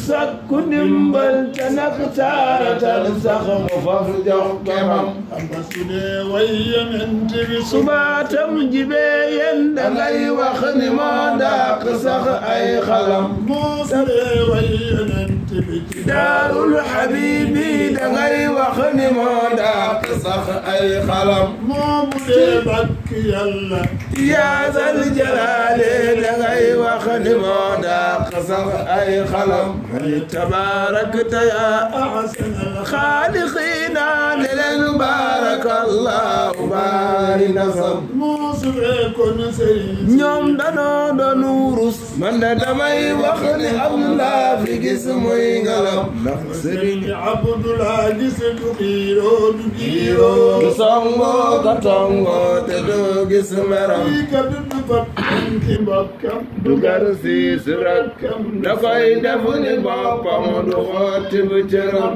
sakku ndimbal te nag taaratal sax mu faf jox kemam subaatam jibee yen dangay wax ni moo dàq sax ay xalam daarul habibi dangay wax ni moo dàq sax ay xalam moomu dee bakk yàlla yaa zal jalaale dangay wax ni moo dàq sax ay xalam tabaarakta yaa ahsanal xaaliqiina ne leen baarakallahu baari nasam ñoom danoo doon wurus man de damay wax ni am laa fi gis muy ngalam ndax sëriñ Abdoulaye gis du xiiroo du giiroo du songoo ka tongoo te doo gis meram du gar siis rakkam da koy def ni boppam du xooti bu cëram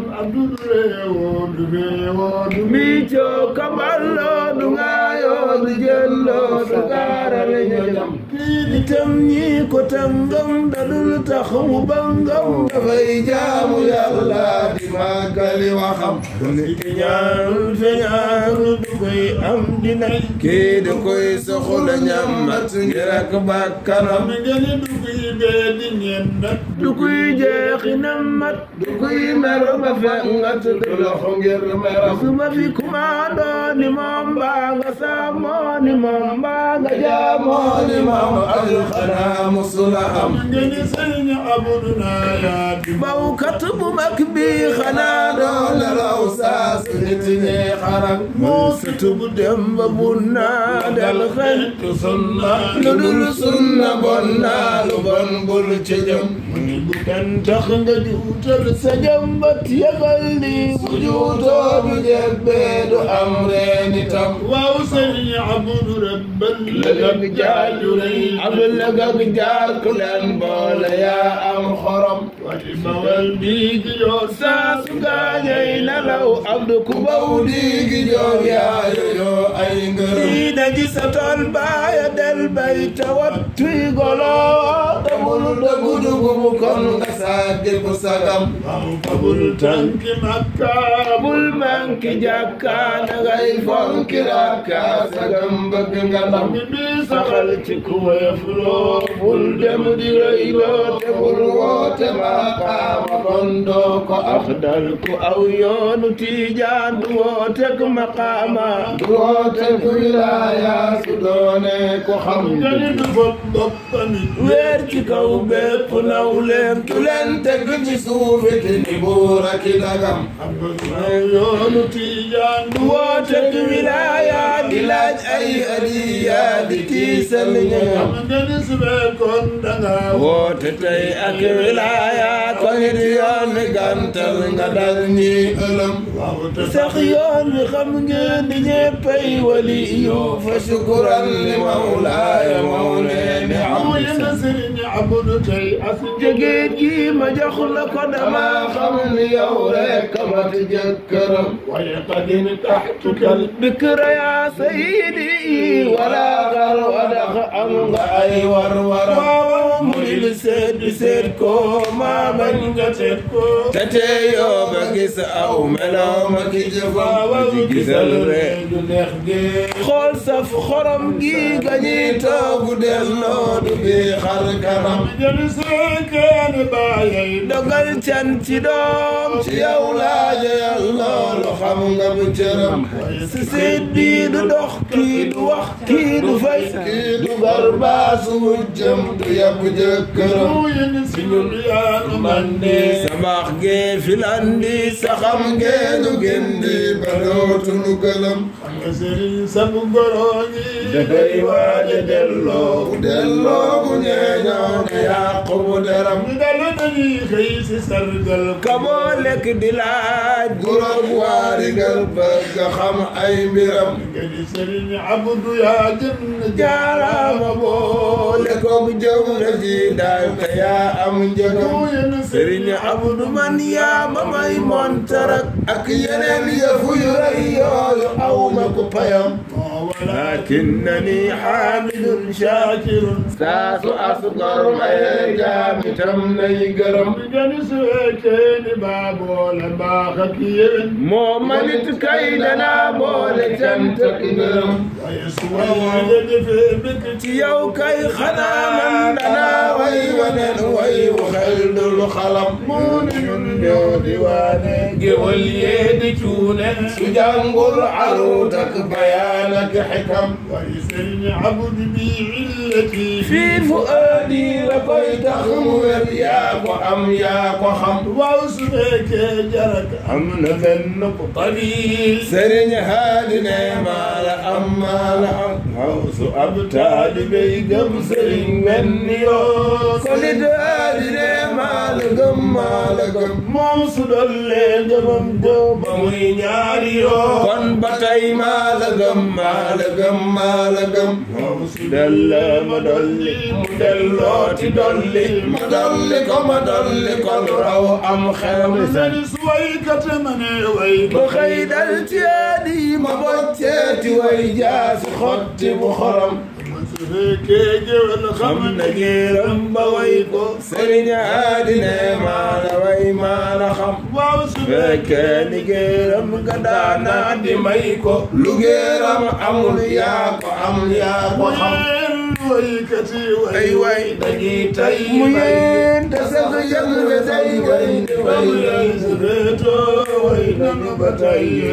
mi coo kaballoo du ngaayoo du jëlloo du gaaral ñoñam itam ñi ko tàngam da dul tax mu bangam dafay jaamu yàlla di màggali waxam ki ñaanul feñaanul du koy am di nay kii da koy soxla ñamat ngir ak bakkanam du kuy jeexi na mat du kuy mer ba fengat du loxo ngir meram su ma fi kumaandoo ni moom mbaa nga saamoo ni moom mbaa nga jaamoo ni moom abdul xanaa musula am bawkat bu mag bi xanaa doo nelaw saa su nit ñi xarak moo sutub dem ba bu naa del xentu sunna lu dul sunna bon naa lu bon bul ci jëm bu kenn tax nga juutal sa jëmbat yëgal ni bu juutoo du jebbee du am reen itam waaw sëriñ Abdu Rabbal lëgag jaar abdu lëgag jaar ku leen boole yaa am xorom wati bawal diigi joor saa su gaañay nelaw abdu ku baw diigi joor yaa yoyoo ay ngërëm lii daji sa tool baaya del bay tawattuy golo dabul dagu dugub kon nga saagi bu sagam bul tànki makka bul manki jàkka na ngay fonki rakka sagam bëgg nga ndam saxal ci ku woyofloo bul dem di rëyloo te bul woote maqaama kon doo ko afdal ku aw yoonu tiijaan du woote ku maqaama du woote ku wilaaya su doone ko xam weer ci kaw bépp naw leen tu leen teg ci suufit ni buur ak i dagam yoonu Tijaan du woote ku wilaaya di laaj ay adiya di tiisal ñoom woote tey ak wilaaya ko it yoon wi gàntal nga dal ñi ëlëm sax yoon wi xam ngeen di ñeppay wali yu fa shukuran li mawlaaya mawleeni jegéen gi ma jox la ko dama xam ni yow rek mat jëkkëram ويقدم تحتك البكر يا سيدي ولا غر ودخ أم أي ورور مجل سيد سيدكو ما من جتكو تتيو بقيس أو ملو مكي جفا وجيس الرئي خول سف خرم جي غنيتو قدلو دبي خركرم جلسكن بايي dogal canti doom ci yow laa jëyal loolu xam nga bu cëram si seet bii du dox kii du wax kii du fay kii du garbaasu wujjam du yàpp jëkkëram si ñun yaanu mandi sa baax gee filandi sa xam gee nu gindi ba dootunu gëlëm sëriñ sabu goroñi dafay waaje delloo bu ñeeñoo ne yàqu bu deram dalu dañuy xëy si sargal kamoo lekk di laaj guróom waarigal bëgg xam ay mbiram nga di sëriñ Abdu yaa gën jaaraama boole koog jëw la ji daay te yaa am njëgam sëriñ Abdu man yaa ma may montarak ak yeneen yëfu yu rëy yooyu aw ma ko payam لكنني حامد شاكر ساس أصغر ما جام تمني قرم جنسكين بابول باخكين مؤمنة كيدنا بول تنتقرم ويسوي في بكت يو كي خنا من دنا ويونن ويوخلد الخلم مون يو ديواني جول يدي تونن سجانغور عروتك بيانك حكم ويسرني عبد بعلتي في فؤادي لقيت خمر ياك أم ياك خم واسمك جرك أمن ذنب طويل سرني هادنا ما لا أما لا هوس أبتال بيقم سرين مني كل هادنا ما لقم موصل اللي جبم جبم ويناريو كن بتاي ما لقم موصل اللي مدلي مدلوتي دلي مدلي كن رو أم خمسة سويك تمني ويك بخيد التيادي مبتيتي ويجاس خطي بخرم كيجي والخمن نجيرم بويكو سرين عادنا ما لوي ما لخم فكان جيرم قدانا دميكو لجيرم أمل ياكو خم ويكتي وي دجيتي وين تسق جمل زي وين زبيتو وين نبتي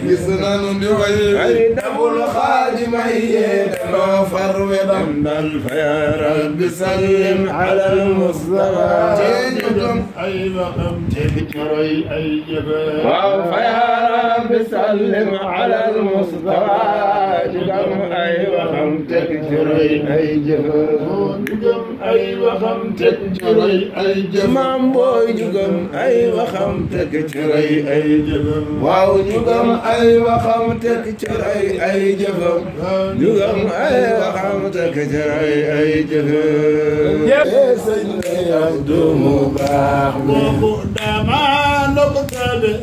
يسنن بوي دبل خادم يدنا فروض الفيا رب سلم على المصطفى تجدم اي وقم تجري اي جبل فيا رب سلم على المصطفى تجدم اي وقم تجري اي جبل اي وقم تجري اي جبل مام بوي جوجم اي وقم تجري اي جبل واو جوجم اي وقم تجري اي جبل جوجم اي وقم تجري اي جبل يا سيدي عبد مباح دما نقتل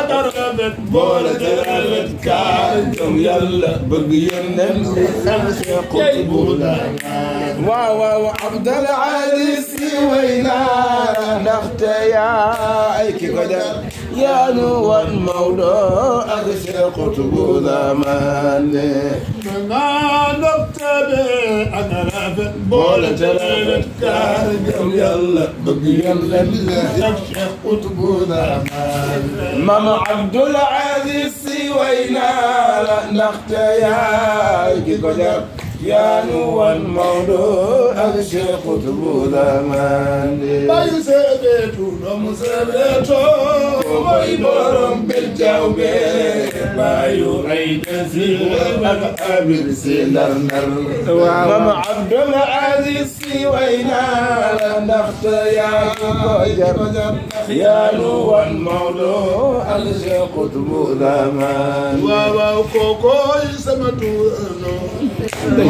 أدربت بولة رابط كانتم يلا بقينا خمسة قطبونا واو عبد العزيز وينا نختيا ايكي قدر يا نو الموضوع اغشى قطبونا ماني ما نقتل أدربت بولة رابط كانتم يلا بقينا نخشى قطبونا ماما عبد العزيز وينا نختيا ايكي قدر يا نو الموضوع اغشى قطبونا ماني باي سبيتو نمسبيتو باي بورم بالجاوبي بايو عيدسي وابل سيلرنر ماما عبد العزيز وينا نختيا قدر يا نو الموضوع اغشى قطبونا ماني واو كوكوي سمتو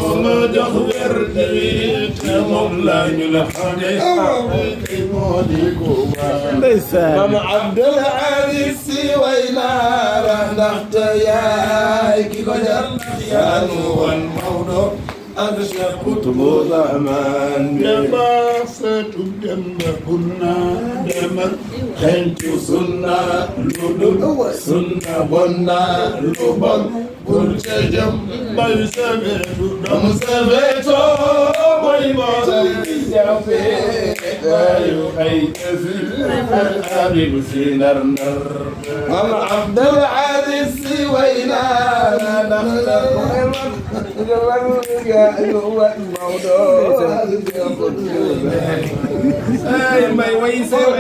وما جخبر جريت مولا يلحقي ماما عبد العزيز وينا نختيا كي قدر يا نو الموضوع أغشى قطب ضمان دباسة دم كنا دمر خلت سنة لدن سنة بنا لبن كل جم باي سبيتو دم سبيتو باي جافي بايو حيت الأبي سينرنر ماما عبد العزيز وينا نختار هو الموضوع اي ما يويسر